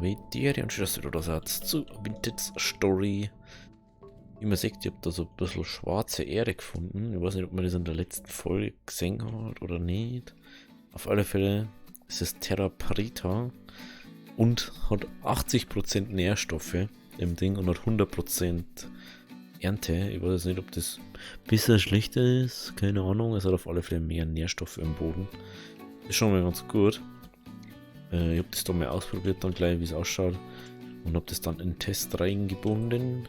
Vedere und schön, dass ihr da seid zu Vintage Story. Wie man sieht, ich habe da so ein bisschen schwarze Erde gefunden. Ich weiß nicht, ob man das in der letzten Folge gesehen hat oder nicht. Auf alle Fälle ist es Terra Preta und hat 80% Nährstoffe im Ding und hat 100% Ernte. Ich weiß nicht, ob das besser schlechter ist. Keine Ahnung. Es hat auf alle Fälle mehr Nährstoffe im Boden. Ist schon mal ganz gut. Ich habe das da mal ausprobiert, dann gleich, wie es ausschaut. Und habe das dann in den Test reingebunden.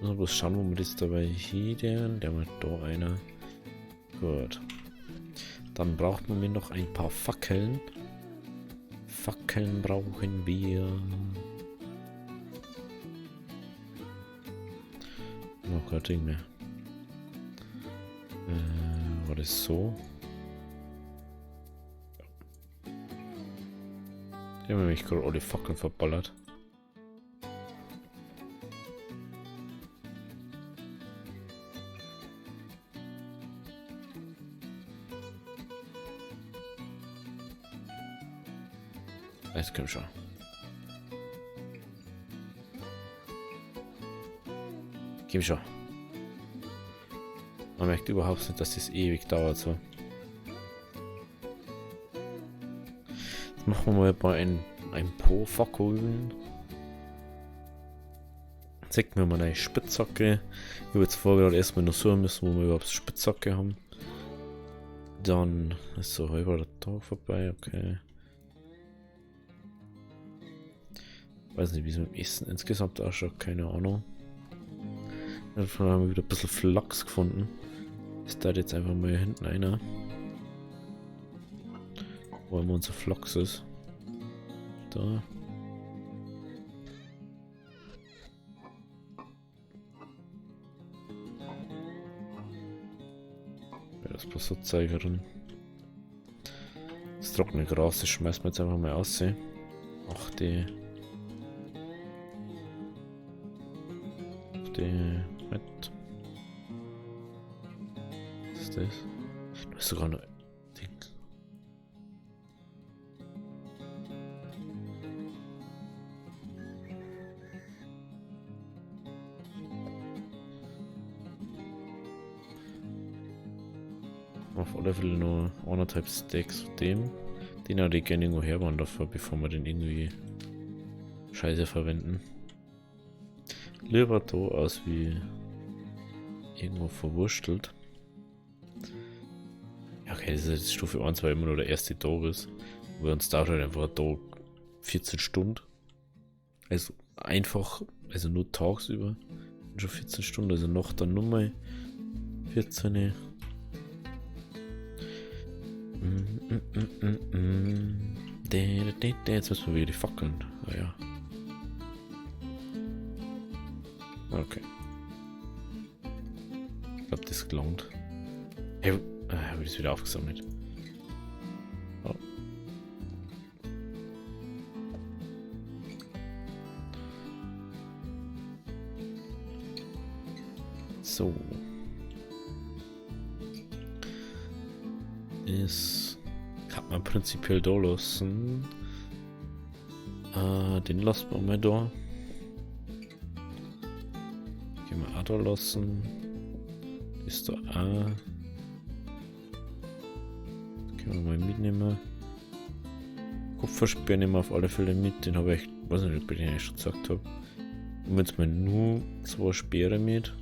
Also bloß schauen, wo wir das dabei hielten. Der war da einer. Gut. Dann braucht man mir noch ein paar Fackeln. Fackeln brauchen wir. Oh Gott, Ding mehr. War das so? Die haben nämlich gerade alle Fackeln verballert. Jetzt komm schon. Komm schon. Man merkt überhaupt nicht, dass das ewig dauert so. Jetzt machen wir mal bei ein Po Fackeln. Zeigt mir mal eine Spitzhacke. Ich habe jetzt vorher gerade erstmal noch so müssen, wo wir überhaupt Spitzhacke haben. Dann ist so halber der Tag vorbei, okay. Weiß nicht, wie es mit dem Essen insgesamt ausschaut, keine Ahnung. Davon haben wir wieder ein bisschen Flachs gefunden. Ist da jetzt einfach mal hier hinten einer. Wo immer unser Flachs ist. Da. Ja, das bloß so Zeigerin. Das trockene Gras, das schmeißen wir jetzt einfach mal aus. Ach, die mit. Was ist das? Da ist sogar noch Ding. Auf alle Fälle nur 1,5 Stacks von dem. Den hätte ich gerne irgendwo herbauen dafür, bevor wir den irgendwie Scheiße verwenden. Lieber da aus wie irgendwo verwurstelt. Ja, okay, das ist jetzt Stufe 1, weil immer nur der erste Tag ist. Wo uns dauert halt einfach ein Tag 14 Stunden. Also einfach, also nur tagsüber. Schon 14 Stunden, also noch dann nochmal 14. Jetzt müssen wir wieder die Fackeln. Ah ja. Okay. Ich glaube, das gelangt. Hey, habe ich das wieder aufgesammelt? Oh. So. Das kann man prinzipiell da lassen. Den lassen wir mal da. Da lassen. Ist da auch. Können wir mal mitnehmen. Kupfersperr nehmen wir auf alle Fälle mit. Den habe ich, weiß nicht, ob ich den schon gesagt habe. Und jetzt mal nur 2 Speere mit.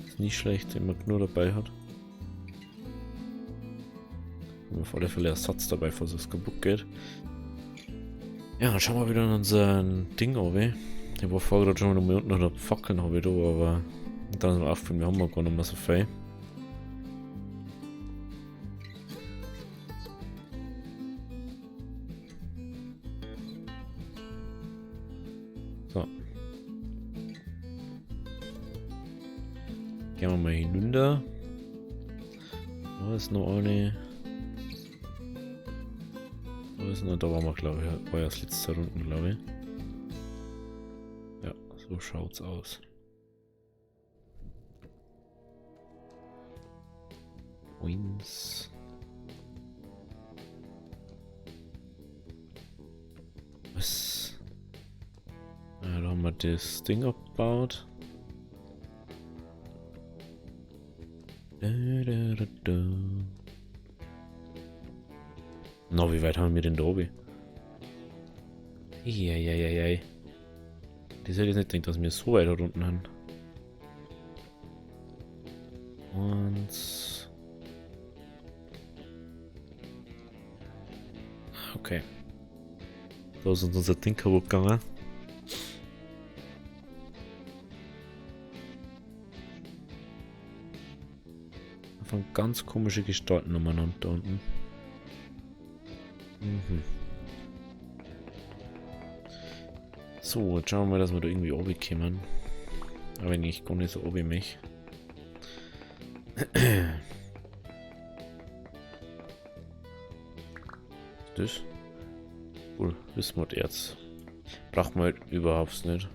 Ist nicht schlecht, wenn man nur dabei hat. Haben wir auf alle Fälle Ersatz dabei, falls es kaputt geht. Ja, dann schauen wir wieder in unser Ding an. Ich war vorher gerade schon mal unten noch Fackeln habe ich da, aber dann ist mir aufgefallen, wir haben gar nicht mehr so viel. So. Gehen wir mal hinunter. Da ist noch eine. Da ist noch, da waren wir, glaube ich, war ja das letzte Runden, glaube ich. So schaut's aus. Wins. Was? wir das Ding abgebaut. Na, wie weit haben wir denn da oben? Eieieiei. Das hätte ich nicht gedacht, dass wir so weit unten haben. Und... Okay. Da ist uns unser Ding kaputt gegangen. Von ganz komische Gestalten umeinander da unten. Mhm. So, jetzt schauen wir mal, dass wir da irgendwie oben kommen. Aber wenn ich gar nicht so oben mich. Das? Cool, Wismut-Erz. Braucht man halt überhaupt nicht.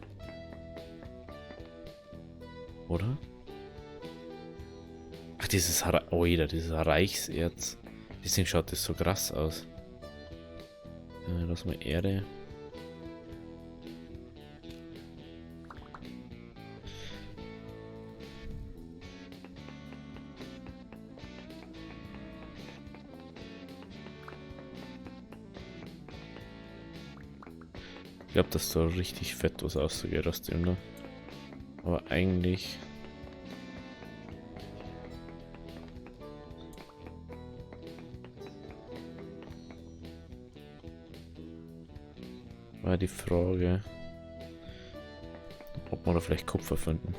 Oder? Ach, dieses Reichserz. Deswegen schaut das so krass aus. Lass mal Erde. Ich glaube, dass da richtig fett was ausgeht aus dem da. Aber eigentlich... war die Frage, ob wir da vielleicht Kupfer finden.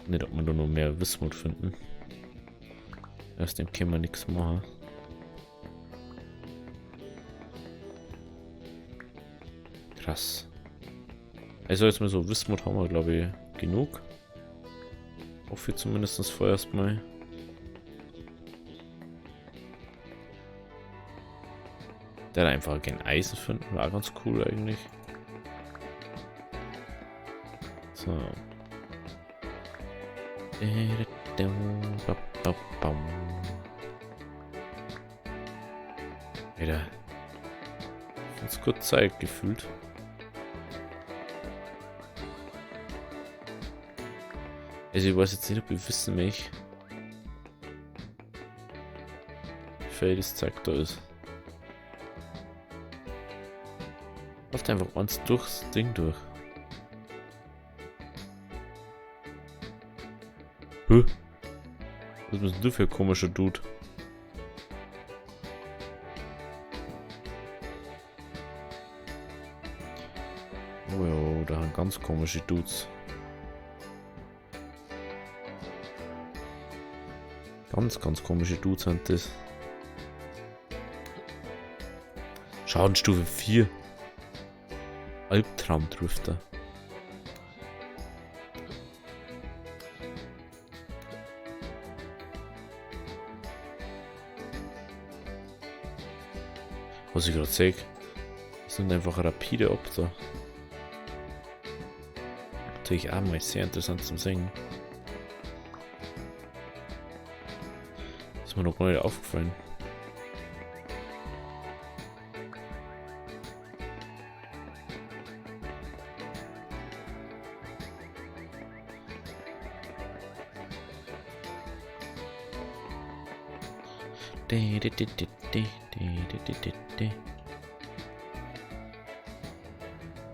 Nicht, ob wir da noch mehr Wismut finden. Aus dem können wir nichts machen. Krass. Also jetzt mal so Wismut haben wir, glaube ich, genug. Hoffe ich zumindest vorerst mal. Der hat einfach kein Eisen finden, war ganz cool eigentlich. So. Alter. Ganz gut Zeit gefühlt. Also ich weiß jetzt nicht, ob wir wissen, welch Feld das Zeug da ist. Läuft einfach eins durchs Ding durch. Was bist du für ein komischer Dude? Oh ja, da haben ganz komische Dudes. Ganz komische Dudes sind das. Schadenstufe 4. Albtraumdrifter. Was ich gerade sehe, sind einfach rapide Opfer. Natürlich auch mal sehr interessant zum Singen. Ist mir noch gar nicht aufgefallen.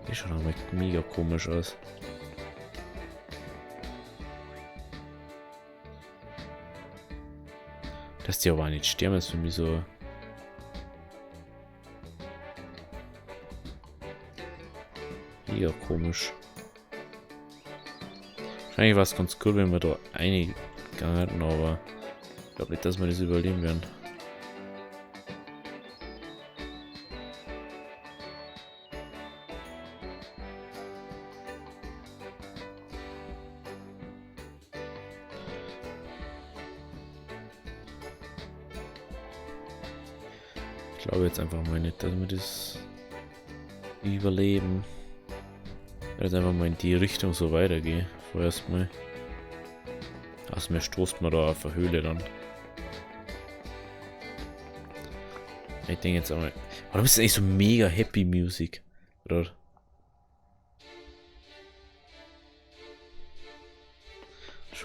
Die schaut aber mega komisch aus. Dass die aber auch nicht sterben, ist für mich so. Mega komisch. Wahrscheinlich war es ganz cool, wenn wir da eingegangen hätten, aber ich glaube nicht, dass wir das überleben werden. Ich glaube jetzt einfach mal nicht, dass wir das überleben. Ich werde einfach mal in die Richtung so weitergehen. Vorerst mal. Also mir stoßt man da auf eine Höhle dann. Ich denke jetzt einmal. Warum ist das eigentlich so mega Happy Music? Oder?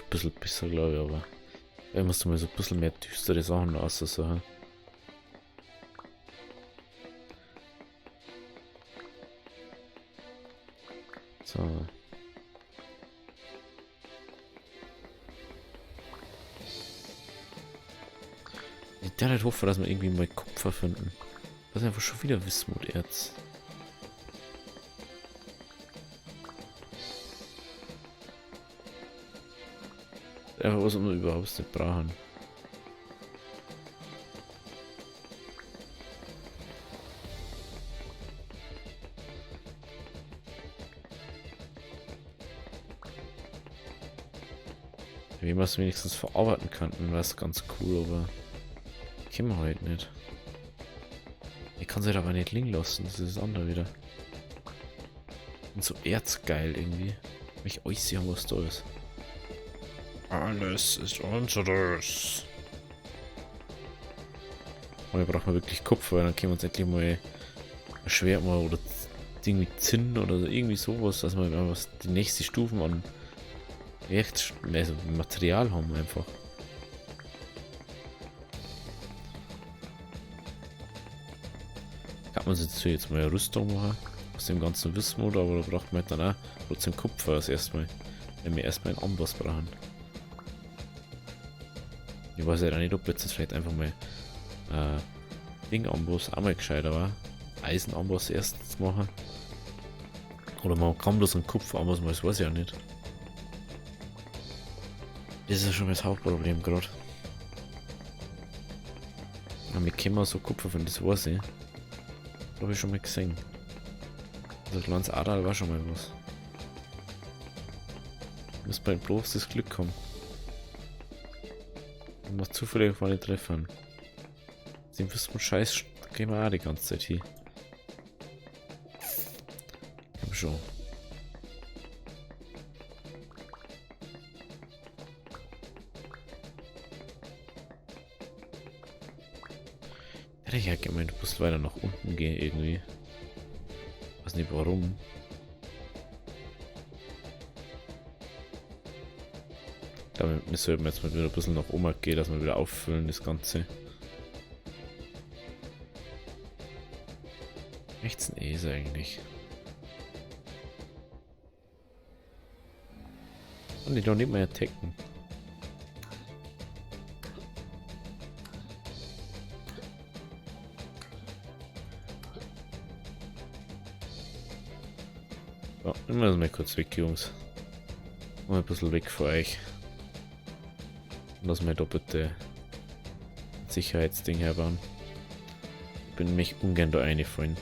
ein bisschen besser, glaube ich, aber ich muss mal so ein bisschen mehr düstere Sachen aussuchen. So. Ich darf nicht hoffen, dass wir irgendwie mal Kupfer finden. Das ist einfach schon wieder Wismuterz. Einfach was wir überhaupt nicht brauchen. Wie man es wenigstens verarbeiten kann, wäre es ganz cool, aber können wir halt nicht. Ich kann es halt aber nicht liegen lassen, das ist das andere wieder. Und so erzgeil irgendwie. Mich alles sehen, was da ist. Alles ist unseres. Und wir brauchen wirklich Kupfer, weil dann können wir uns endlich mal ein Schwert mal oder Ding mit Zinn oder irgendwie sowas, dass wir was die nächste Stufen an echt also Material haben einfach. Kann man sich jetzt mal eine Rüstung machen aus dem ganzen Wismut, aber da braucht man halt dann auch trotzdem Kupfer als erstmal, wenn wir erstmal einen Amboss brauchen. Ich weiß ja nicht, ob jetzt vielleicht einfach mal Ding-Amboss auch mal gescheiter war. Eisen-Amboss erst machen. Oder man kann bloß einen Kupfer-Amboss machen, das weiß ich ja nicht. Das ist ja schon das Hauptproblem gerade. Ja, wir können so Kupfer finden, das weiß ich. Das habe ich schon mal gesehen. Also kleines Adal war schon mal was. Muss bald bloß das Glück haben. Und noch zufällig auf meine treffen. Den wüssten Scheiß gehen wir auch die ganze Zeit hier. Komm schon. Hätte ich ja gemeint, du musst weiter nach unten gehen irgendwie. Weiß nicht warum. Ich glaube, wir sollten jetzt mal wieder ein bisschen nach oben gehen, dass wir wieder auffüllen das Ganze. Rechts ein Esel eigentlich. Und die doch nicht mehr attacken. So, wir müssen mal kurz weg, Jungs. Mal ein bisschen weg von euch. Lass mal doppelte Sicherheitsding herbauen. Ich bin mich ungern da reingefallen.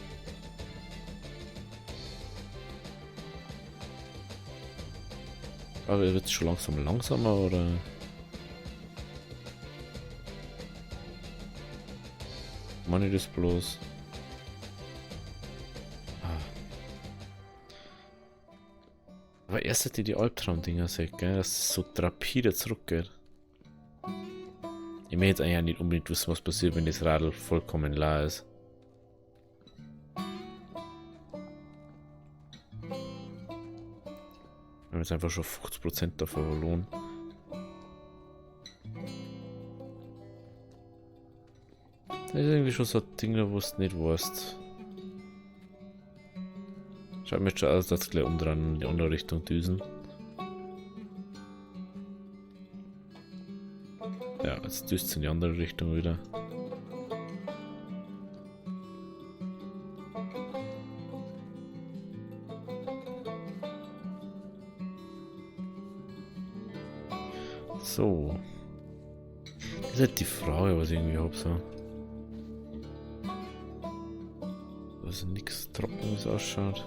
Aber wird es schon langsam langsamer oder? Meine das bloß? Aber erst hätte die Albtraum-Dinger gesagt, gell, dass es so rapide zurückgeht. Ich möchte jetzt eigentlich auch nicht unbedingt wissen, was passiert, wenn das Radl vollkommen leer ist. Wir haben jetzt einfach schon 50% davon verloren. Das ist irgendwie schon so ein Ding, wo du nicht weißt. Schaut mir schon aus, dass es gleich umdrehen in die andere Richtung düsen. Ja, jetzt düst es in die andere Richtung wieder. So. Das ist halt die Frage, was ich irgendwie habe so. Dass nichts Trockenes ausschaut.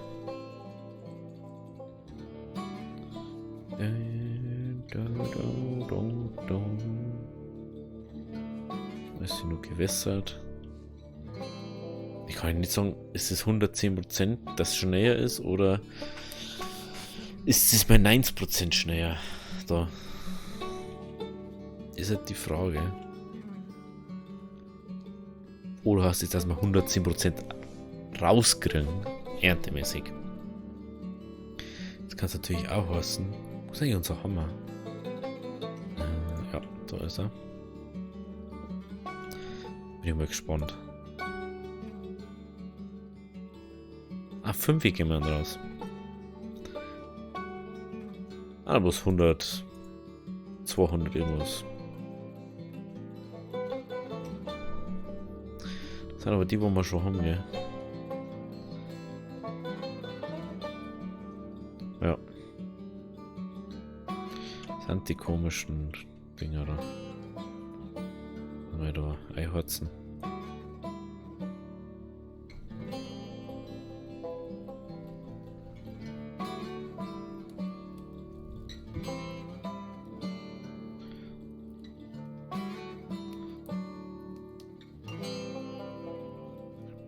Ist sie nur gewässert. Ich kann nicht sagen, ist es 110%, dass es schneller ist, oder ist es bei 90% schneller? Da ist halt die Frage. Oder heißt es, dass wir 110% rauskriegen, erntemäßig? Das kann es natürlich auch heißen. Wo ist eigentlich unser Hammer? Da ist er. Bin ich mal gespannt. Ah, 5 gehen wir raus. Ah, bloß 100, 200 irgendwas. Das sind aber die, wo wir schon haben, gell? Ja. Das sind die komischen Dinger da. Mal da einhorzen.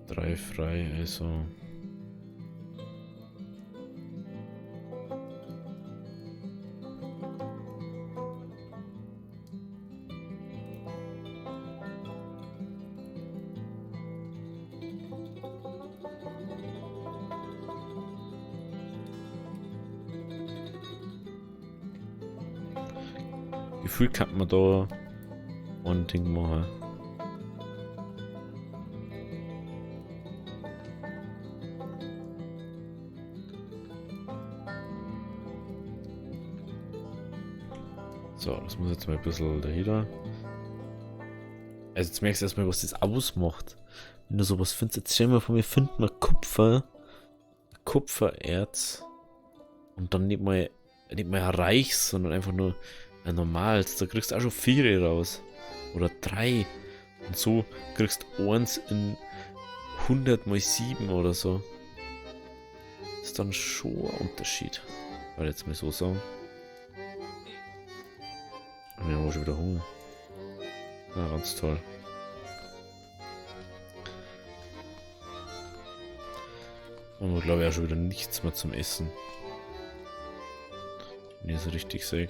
Drei frei, also. Gefühlt kann man da ein Ding machen. So, das muss jetzt mal ein bisschen dahinter. Also jetzt merkst du erstmal, was das ausmacht. Wenn du sowas findest, jetzt stell mal vor, wir finden mal Kupfererz und dann nicht mal ein Reichs, sondern einfach nur ein normales. Da kriegst du auch schon 4 raus. Oder 3. Und so kriegst du 1 in 100 mal 7 oder so. Das ist dann schon ein Unterschied. Weil jetzt mal so sagen. Wir haben auch schon wieder Hunger. Ja, ganz toll. Und wir glaube ich auch schon wieder nichts mehr zum Essen. Wenn ich es richtig sehe.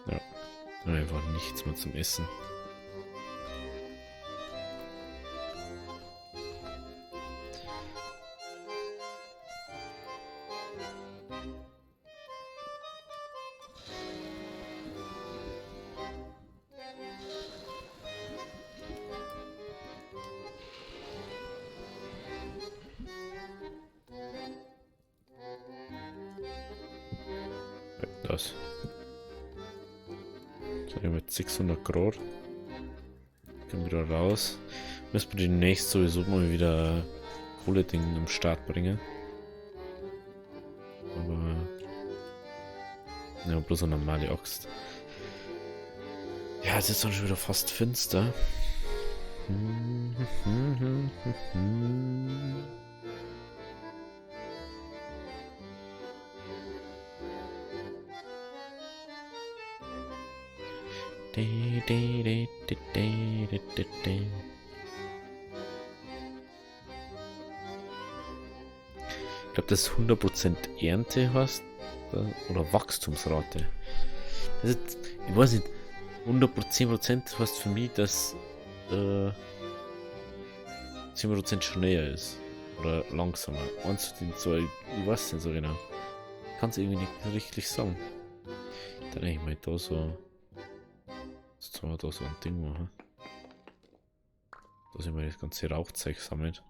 Ja, einfach nichts mehr zum Essen. Das. So, mit 600 Grad. Können wieder raus. Müssen wir demnächst sowieso mal wieder Kohle-Ding am Start bringen. Aber. Ja, bloß eine normale Axt. Ja, es ist dann schon wieder fast finster. Ich glaube, das 100% Ernte hast oder Wachstumsrate. Also, ich weiß nicht, 110% heißt für mich, dass 10% schneller ist. Oder langsamer. Eins zu den zwei, ich weiß nicht so genau. Kann es irgendwie nicht richtig sagen. Dann ich mal da so. Jetzt haben wir da so ein Ding machen. Dass ich mal das ganze Rauchzeug sammelt.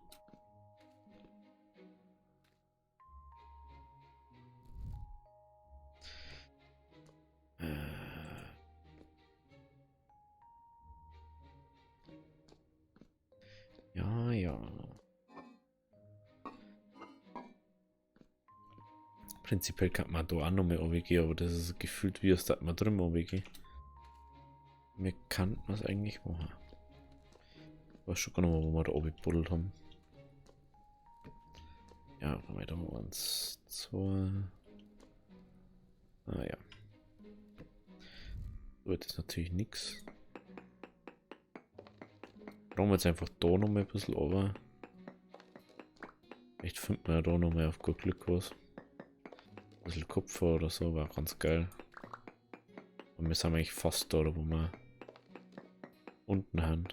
Ja, ja. Prinzipiell kann man da auch noch mehr runtergehen, aber das ist gefühlt wie es da mal drin runtergehen. Wir kann was eigentlich machen. Ich weiß schon gar nicht mehr, wo wir da oben gebuddelt haben. Ja, weiter mal 1, 2. Ah ja. So, das ist natürlich nichts. Brauchen wir jetzt einfach da noch mal ein bisschen runter. Vielleicht finden wir ja da noch mal auf gut Glück was. Ein bisschen Kupfer oder so, war ganz geil. Und wir sind eigentlich fast da, wo wir unten haben.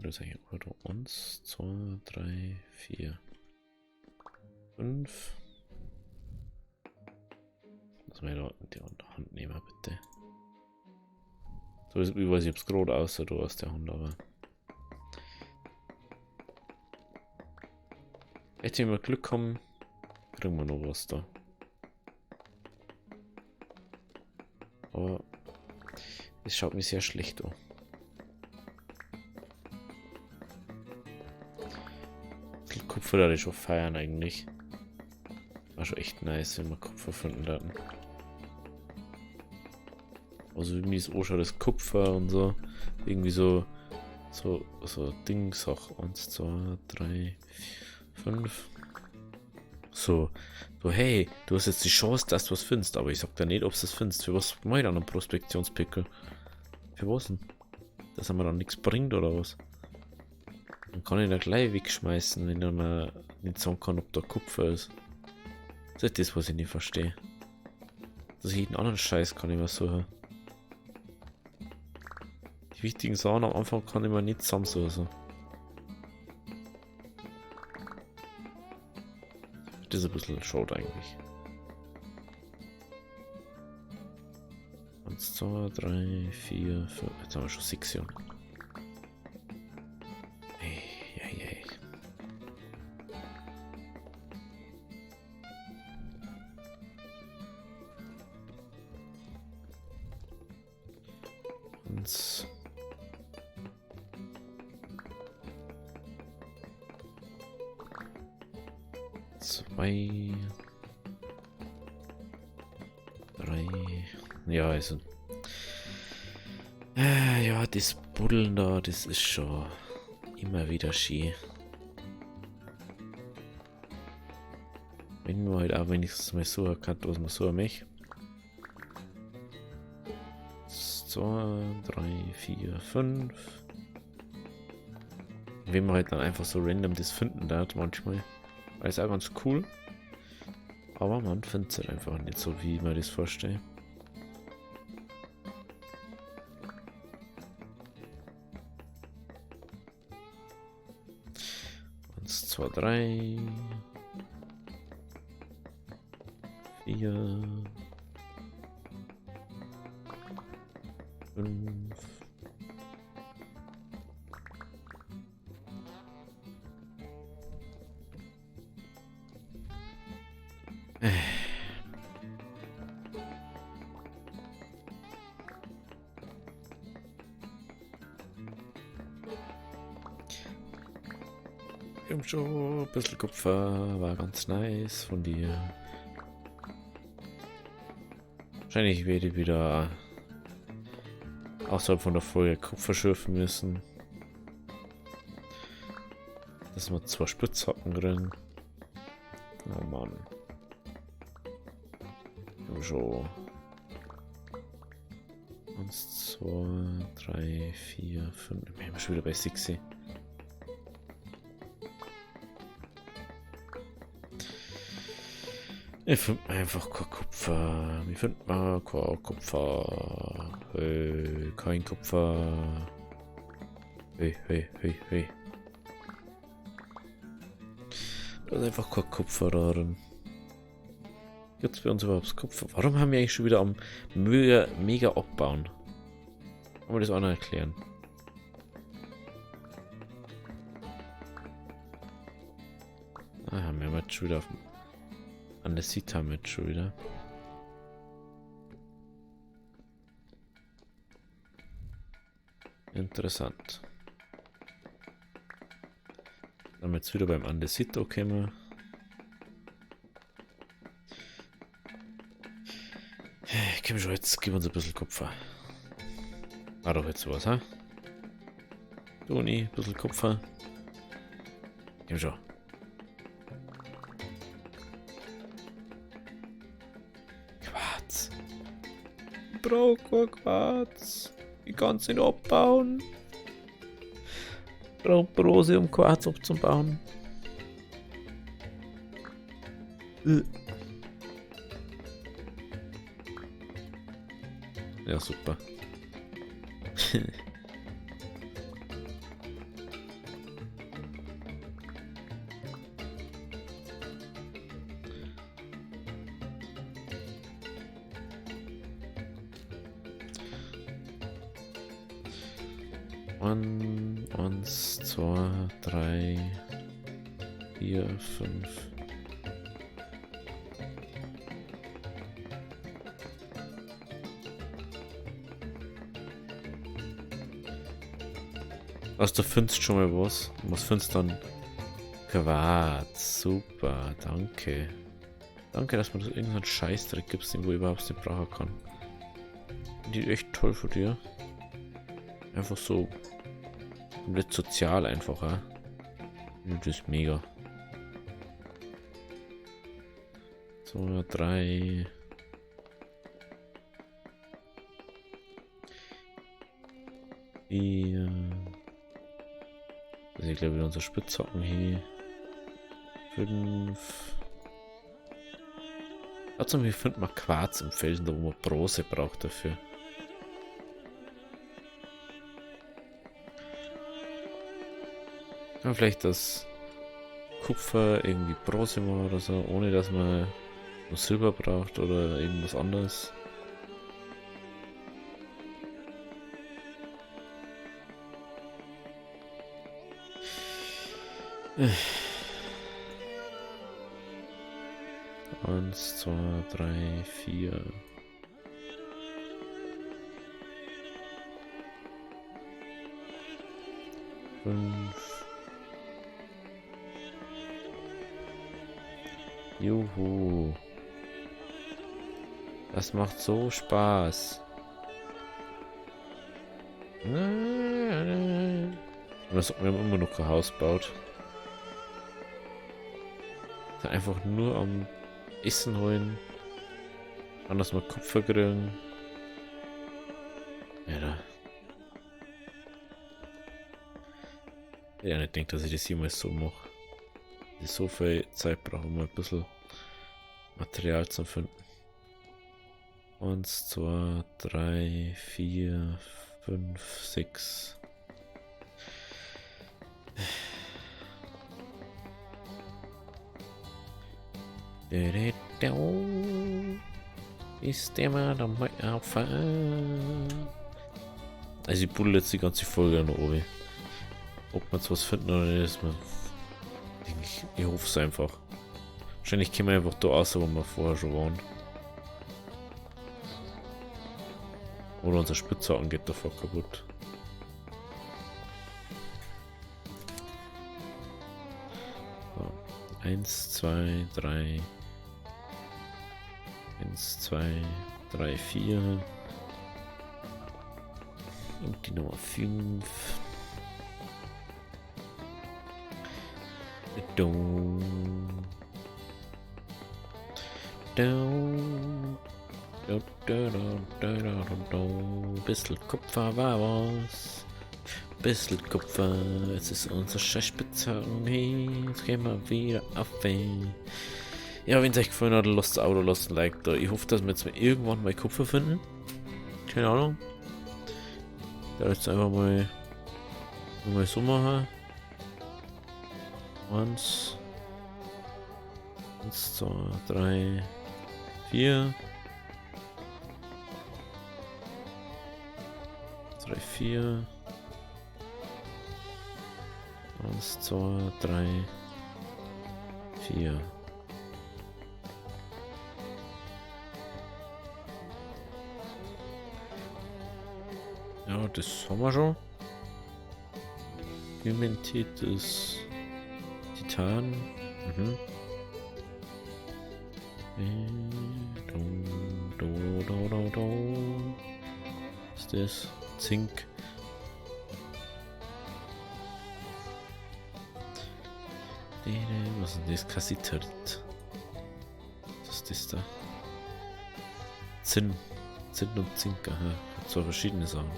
Das ist eigentlich auch 1, 2, 3, 4, 5. Lass mal da die Hand nehmen, bitte. So, ich weiß nicht, ob es gerade aussieht aus der Hand, aber. Jetzt, wenn wir Glück haben, kriegen wir noch was da. Aber es schaut mir sehr schlecht an. Die Kupfer da schon feiern eigentlich. War schon echt nice, wenn wir Kupfer finden hatten. Also wie es auch schon das Kupfer und so. Irgendwie so Dings auch. 1, 2, 3, 4, 5. So, hey, du hast jetzt die Chance, dass du was findest, aber ich sag da nicht, ob du es findest. Für was mache ich dann einen Prospektionspickel? Für was denn? Dass er mir dann nichts bringt oder was? Dann kann ich da gleich wegschmeißen, wenn er mir nicht sagen kann, ob da Kupfer ist. Das ist das, was ich nicht verstehe. Dass ich jeden anderen Scheiß kann ich mir suchen. Die wichtigen Sachen am Anfang kann ich mir nicht zusammensuchen. So. Das ist ein bisschen schade eigentlich. 1, 2, 3, 4, 5. Jetzt haben wir schon 6 Jahre. Hey. Eins. 2, 3. Ja, also. Ja, das Buddeln da, das ist schon immer wieder schön. Wenn man halt auch wenigstens mal so erkannt, was man so möchte. 2, 3, 4, 5. Wenn man halt dann einfach so random das finden darf, manchmal. Ist auch ganz cool. Aber man findet es halt einfach nicht so, wie man das vorstellt. Eins, 2, 3. 4. 5. Schon ein bisschen Kupfer, war ganz nice von dir. Wahrscheinlich werde ich wieder außerhalb von der Folge Kupfer schürfen müssen. Dass wir 2 Spitzhacken drin. Oh Mann. Schon 1, 2, 3, 4, 5. Ich bin schon wieder bei 6. Ich finde einfach kein Kupfer. Ich finde mal kein Kupfer. Hey, kein Kupfer. Hey. Da ist einfach kein Kupfer darin. Gibt es bei uns überhaupt Kupfer? Warum haben wir eigentlich schon wieder am mega abbauen? Kann man das auch noch erklären? Ah, haben wir jetzt schon wieder auf an der Sita mit schon wieder. Interessant. Dann haben wir jetzt wieder beim Andesito kommen. Komm schon, jetzt gib uns ein bisschen Kupfer. War doch jetzt was, ha? Toni, ein bisschen Kupfer. Komm schon. Quarz. Ich brauche kein Quarz. Ich kann es nicht abbauen. Ich brauche Brose, um Quarz abzubauen. Ja, super. Eins, zwei, drei, vier, fünf. Also du findest schon mal was. Was findest du dann? Quarz. Super, danke. Danke, dass man das irgendeinen Scheißdreck gibt, den wo ich überhaupt nicht brauchen kann. Die echt toll von dir. Einfach so komplett sozial einfach, ja. Das ist mega. 2, 3. Also ich glaube wieder unsere Spitzhacken hier. 5. Also wir finden mal Quarz im Felsen, da wo man Bronze braucht dafür. Ja, vielleicht das Kupfer irgendwie Bronze mal oder so, ohne dass man nur Silber braucht oder irgendwas anderes. Eins, zwei, drei, vier. Fünf. Juhu. Das macht so Spaß. Und das, wir haben immer noch kein Haus gebaut. Einfach nur am Essen holen. Anders mal Kupfer kriegen. Ja, da. Ja, nicht denkt, dass ich das jemals so mache. Ich so viel Zeit brauche, um ein bisschen Material zu finden. 1, 2, 3, 4, 5, 6. Ist der mal dabei auffahren? Also ich buddel jetzt die ganze Folge nach oben. Ob wir jetzt was finden oder nicht, ist mir... Ich hoffe es einfach. Wahrscheinlich kommen wir einfach da raus, wo wir vorher schon waren. Oder unser Spitzhaken geht davor kaputt. So. 1, 2, 3. 1, 2, 3, 4. Und die Nummer 5. Bissl Kupfer war was. Bissl Kupfer. Jetzt ist unser Scheißspitzhaken. Hey, jetzt gehen wir wieder auf. Ja, wenn es euch gefallen hat, lasst ein Abo, lasst ein Like da. Ich hoffe, dass wir jetzt mal irgendwann mal Kupfer finden. Keine Ahnung. Ich werde jetzt einfach mal so machen. 1, 2, 3, 4. 3, 4. 1, 2, 3, 4. Ja, das haben wir schon. Pimentiertes Titan. Was ist das? Zink. Was ist das? Kassiterit. Was ist das da? Zinn. Zinn und Zink. Aha. So verschiedene Sachen.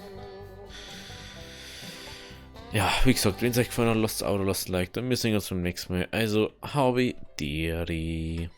Ja, wie gesagt, wenn es euch gefallen hat, lasst ein Abo, lasst ein Like, dann wir sehen uns beim nächsten Mal. Also, habe Deri.